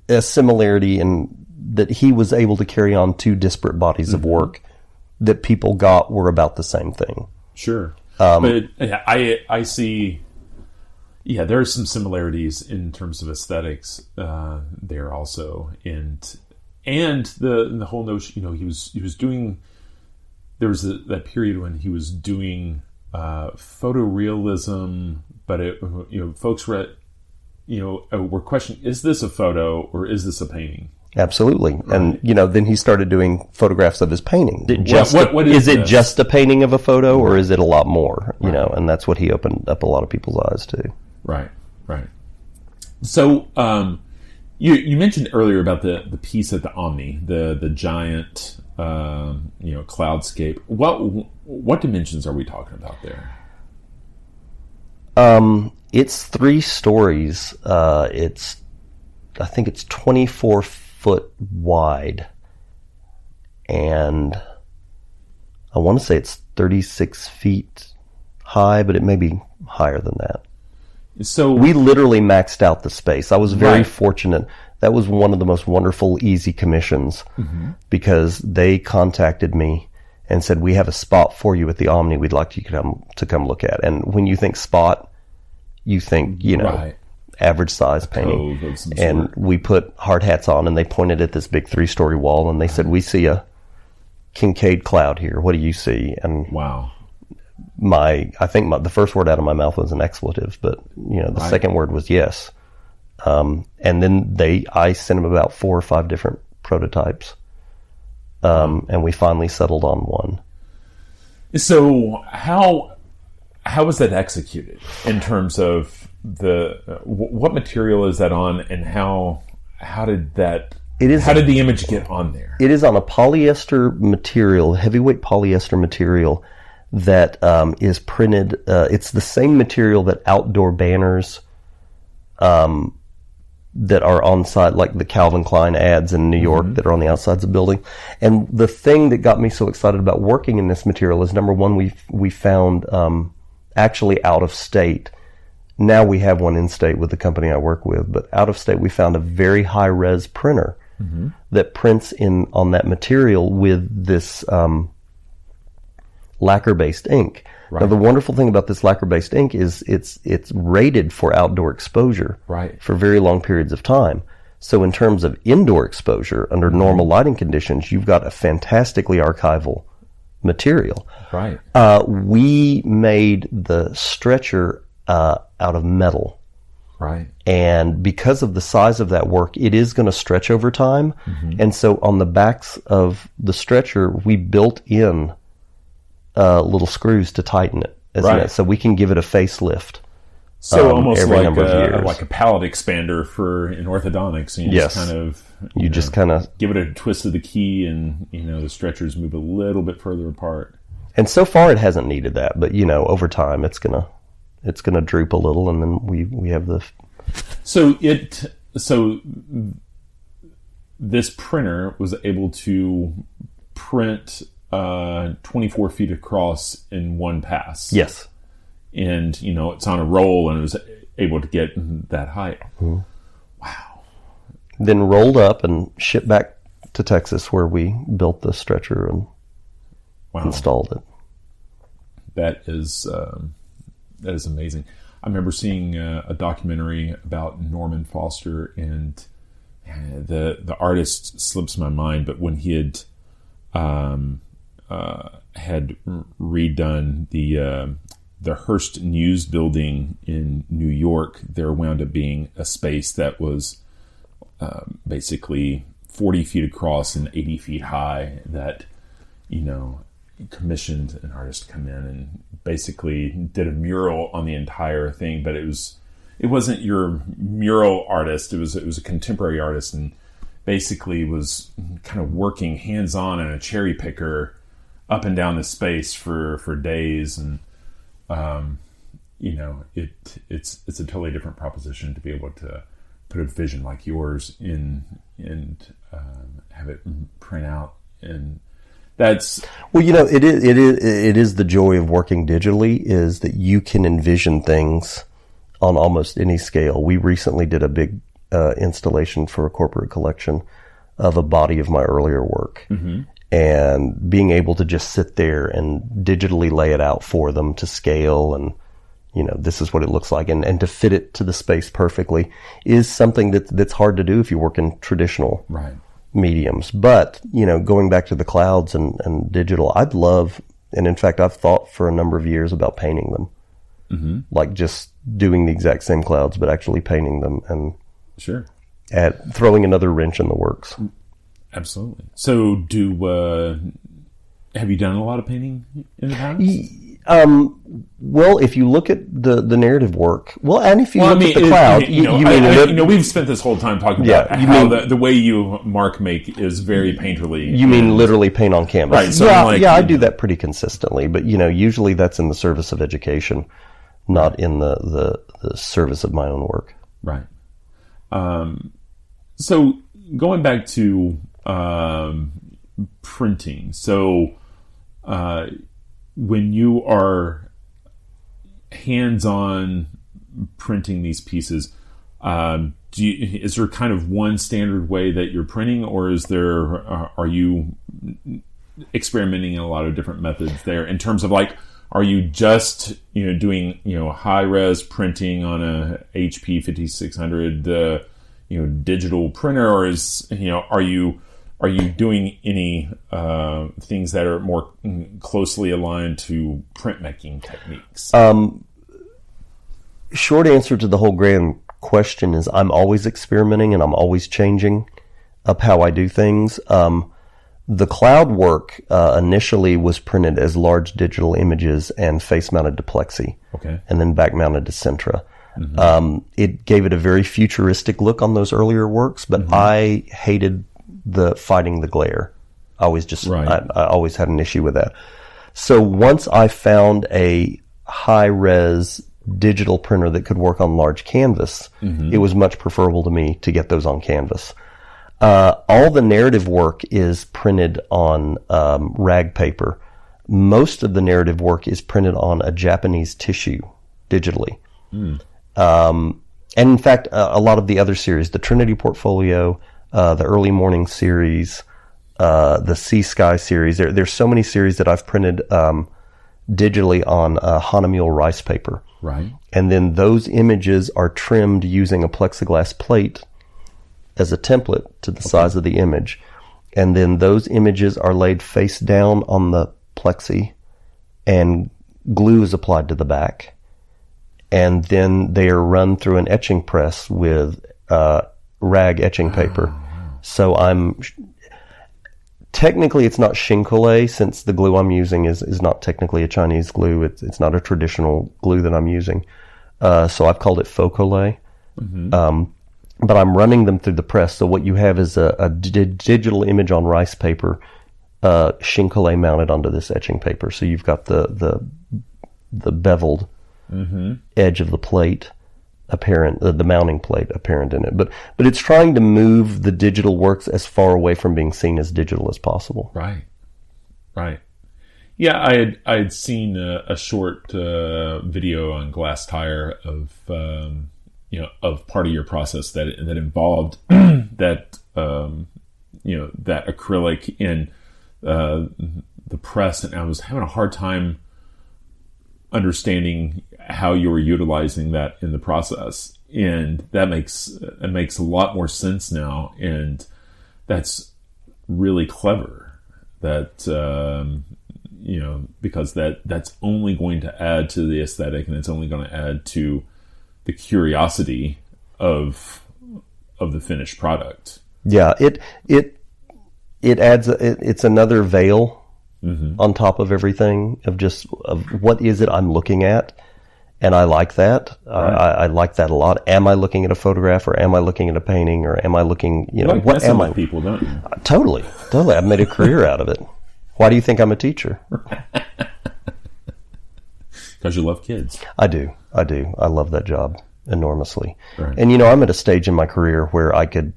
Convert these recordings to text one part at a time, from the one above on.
a similarity in that he was able to carry on two disparate bodies of work that people got were about the same thing. Sure. But I see, there are some similarities in terms of aesthetics there also. And the whole notion, he was doing, there was that period when he was doing photorealism, but folks were questioning, is this a photo or is this a painting? Absolutely. Right. And, then he started doing photographs of his painting. What is it just a painting of a photo or is it a lot more? And that's what he opened up a lot of people's eyes to. Right. So, you mentioned earlier about the piece at the Omni, the giant, cloudscape. What dimensions are we talking about there? It's 3 stories. I think it's 24 foot wide, and I want to say it's 36 feet high, but it may be higher than that. So we literally maxed out the space. I was very fortunate. That was one of the most wonderful, easy commissions because they contacted me and said, we have a spot for you at the Omni we'd like you to come look at. And when you think spot, you think, average size painting. And we put hard hats on and they pointed at this big 3-story wall and they said, we see a Kincaid cloud here. What do you see? And wow. I think the first word out of my mouth was an expletive, but the second word was yes. And then I sent them about 4 or 5 different prototypes. And we finally settled on one. So how was that executed in terms of what material is that on, and how did the image get on there? It is on a polyester material, heavyweight polyester material that is printed. It's the same material that outdoor banners that are on site, like the Calvin Klein ads in New York that are on the outsides of the building. And the thing that got me so excited about working in this material is, number one, we found actually out of state. Now we have one in state with the company I work with, but out of state we found a very high res printer that prints on that material with this lacquer-based ink. Right. Now the wonderful thing about this lacquer-based ink is it's rated for outdoor exposure for very long periods of time. So in terms of indoor exposure under normal lighting conditions, you've got a fantastically archival material. Right. We made the stretcher out of metal. Right. And because of the size of that work, it is going to stretch over time. And so on the backs of the stretcher, we built in little screws to tighten it. So we can give it a facelift. So almost every number of years. Like a palette expander in orthodontics. You just kind of give it a twist of the key, and the stretchers move a little bit further apart. And so far, it hasn't needed that, but over time, it's gonna droop a little, and then we have the. So this printer was able to print 24 feet across in one pass. Yes. And, it's on a roll, and it was able to get that height. Wow. Then rolled up and shipped back to Texas, where we built the stretcher and installed it. That is amazing. I remember seeing a documentary about Norman Foster, and the artist slips my mind, but when he had redone the Hearst News building in New York, there wound up being a space that was basically 40 feet across and 80 feet high that, commissioned an artist to come in and basically did a mural on the entire thing, but it wasn't your mural artist. It was a contemporary artist, and basically was kind of working hands-on in a cherry picker up and down the space for days. And, it's a totally different proposition to be able to put a vision like yours in and have it print out. And that's it is the joy of working digitally, is that you can envision things on almost any scale. We recently did a big installation for a corporate collection of a body of my earlier work. And being able to just sit there and digitally lay it out for them to scale, and this is what it looks like, and to fit it to the space perfectly is something that's hard to do if you work in traditional mediums. But going back to the clouds and digital, I'd love, and in fact I've thought for a number of years about painting them, like just doing the exact same clouds but actually painting them, and throwing another wrench in the works. Absolutely. So have you done a lot of painting in the past? Well, if you look at the narrative work, and if you look at the cloud, we've spent this whole time talking about how the way you make is very painterly. You mean literally paint on canvas? Right. So I do that pretty consistently, but usually that's in the service of education, not in the service of my own work. Right. So going back to printing, so when you are hands-on printing these pieces, is there kind of one standard way that you're printing, or are you experimenting in a lot of different methods there in terms of are you just doing high-res printing on a HP 5600 digital printer, or are you doing any things that are more closely aligned to printmaking techniques? Short answer to the whole grand question is I'm always experimenting and I'm always changing up how I do things. The cloud work initially was printed as large digital images and face-mounted to Plexi, and then back-mounted to Sintra. It gave it a very futuristic look on those earlier works, but I hated fighting the glare. I always had an issue with that. So once I found a high-res digital printer that could work on large canvas, it was much preferable to me to get those on canvas. All the narrative work is printed on rag paper. Most of the narrative work is printed on a Japanese tissue digitally. And in fact, a lot of the other series, the Trinity Portfolio, the Early Morning series, the Sea Sky series, there's so many series that I've printed digitally on Hanamiel rice paper. Right. And then those images are trimmed using a plexiglass plate as a template to the size of the image. And then those images are laid face down on the plexi, and glue is applied to the back. And then they are run through an etching press with rag etching paper. So technically it's not Shinkole, since the glue I'm using is not technically a Chinese glue. It's not a traditional glue that I'm using. So I've called it Focole. But I'm running them through the press. So what you have is a digital image on rice paper, Shinkole mounted onto this etching paper. So you've got the beveled edge of the plate apparent, the mounting plate apparent in it. But it's trying to move the digital works as far away from being seen as digital as possible. Right. Yeah, I had seen a short video on Glass Tire of of part of your process that involved that that acrylic in the press, and I was having a hard time understanding how you were utilizing that in the process, and that makes a lot more sense now, and that's really clever. That because that's only going to add to the aesthetic, and it's only going to add to the curiosity of the finished product. Yeah, it adds it's another veil on top of everything of what is it I'm looking at, and I like that. Right. I like that a lot. Am I looking at a photograph, or am I looking at a painting, or am I looking? What am I? People, don't you? Totally. I've made a career out of it. Why do you think I'm a teacher? Because you love kids. I do. I love that job enormously. Right. And I'm at a stage in my career where I could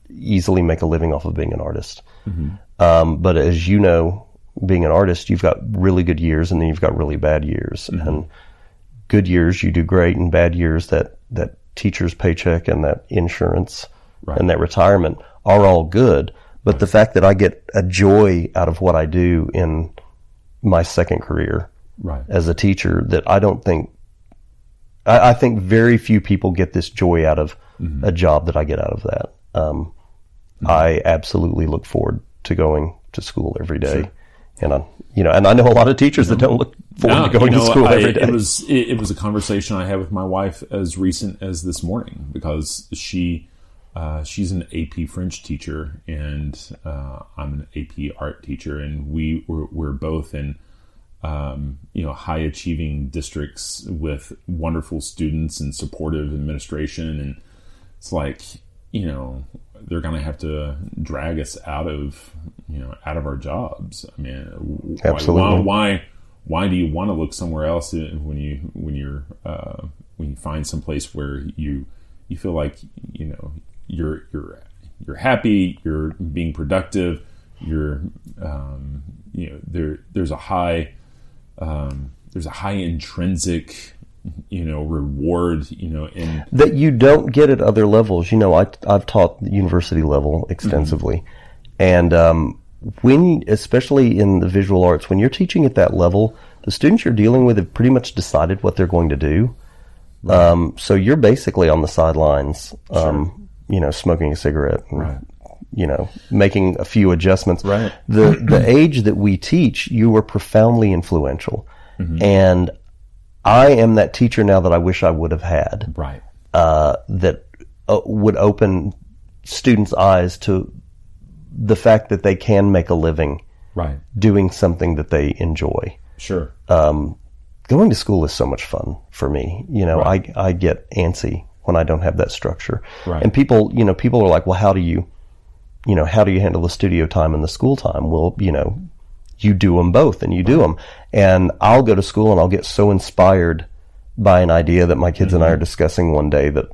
easily make a living off of being an artist. But as you know, being an artist, you've got really good years, and then you've got really bad years. And good years you do great, and bad years that teacher's paycheck and that insurance and that retirement are all good. But the fact that I get a joy out of what I do in my second career as a teacher, that I think very few people get this joy out of a job that I get out of that. I absolutely look forward to going to school every day. And I know a lot of teachers that don't look forward to going to school every day. It was a conversation I had with my wife as recent as this morning, because she's an AP French teacher and I'm an AP art teacher, and we're both in high achieving districts with wonderful students and supportive administration, and it's like, they're going to have to drag us out of our jobs. I mean, absolutely. Why do you want to look somewhere else when you find some place where you feel like you're happy, you're being productive, there's a high intrinsic reward, in that you don't get at other levels. I've taught the university level extensively, and especially in the visual arts, when you're teaching at that level, the students you're dealing with have pretty much decided what they're going to do. So you're basically on the sidelines, smoking a cigarette, and, making a few adjustments. Right. The age that we teach, you were profoundly influential, and I am that teacher now that I wish I would have had. Right. That would open students' eyes to the fact that they can make a living doing something that they enjoy. Sure. Going to school is so much fun for me. I get antsy when I don't have that structure. Right. And people are like, well, how do you handle the studio time and the school time? Well, you do them both, and you do them. And I'll go to school and I'll get so inspired by an idea that my kids and I are discussing one day that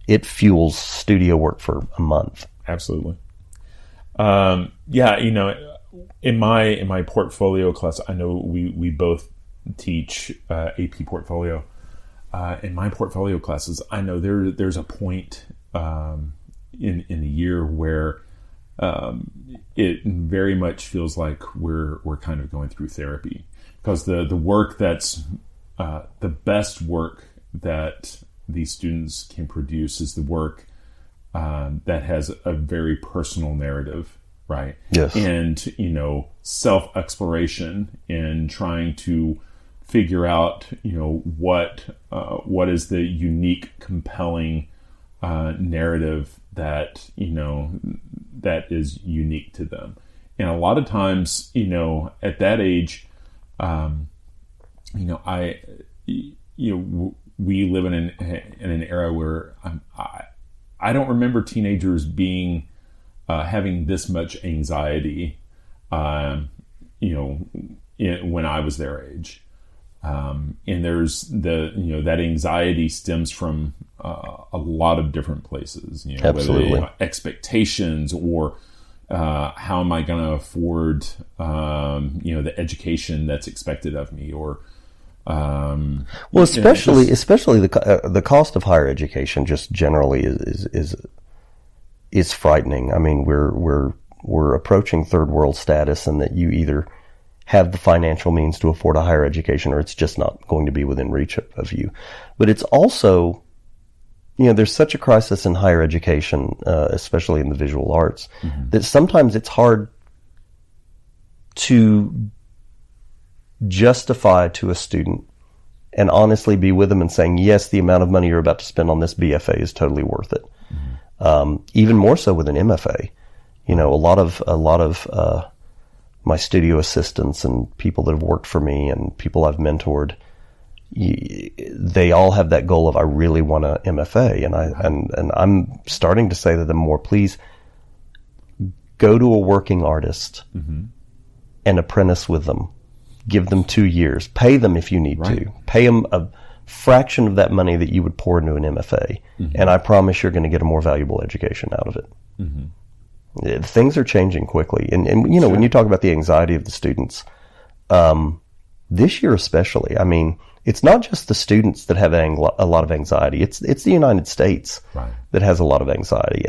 it fuels studio work for a month. Absolutely. In my portfolio class, I know we both teach AP portfolio. In my portfolio classes, I know there's a point in the year where it very much feels like we're kind of going through therapy, because the work that's the best work that these students can produce is the work that has a very personal narrative, right? Yes. And self-exploration and trying to figure out what is the unique, compelling narrative that that is unique to them. And a lot of times, at that age, we live in an era where I don't remember teenagers being having this much anxiety, when I was their age. And there's that anxiety stems from a lot of different places, Absolutely. Whether expectations or how am I going to afford, the education that's expected of me, or especially the cost of higher education just generally is frightening. I mean, we're approaching third world status, and that you either have the financial means to afford a higher education, or it's just not going to be within reach of you. But it's also, there's such a crisis in higher education, especially in the visual arts, that sometimes it's hard to justify to a student and honestly be with them and saying, yes, the amount of money you're about to spend on this BFA is totally worth it. Even more so with an MFA. A lot of my studio assistants and people that have worked for me and people I've mentored, they all have that goal of, I really want an MFA. And I'm starting to say to them more, please go to a working artist and apprentice with them. Give them 2 years. Pay them if you need to. Pay them a fraction of that money that you would pour into an MFA. And I promise you're going to get a more valuable education out of it. Things are changing quickly. And when you talk about the anxiety of the students, this year especially, I mean, it's not just the students that have a lot of anxiety. It's the United States that has a lot of anxiety.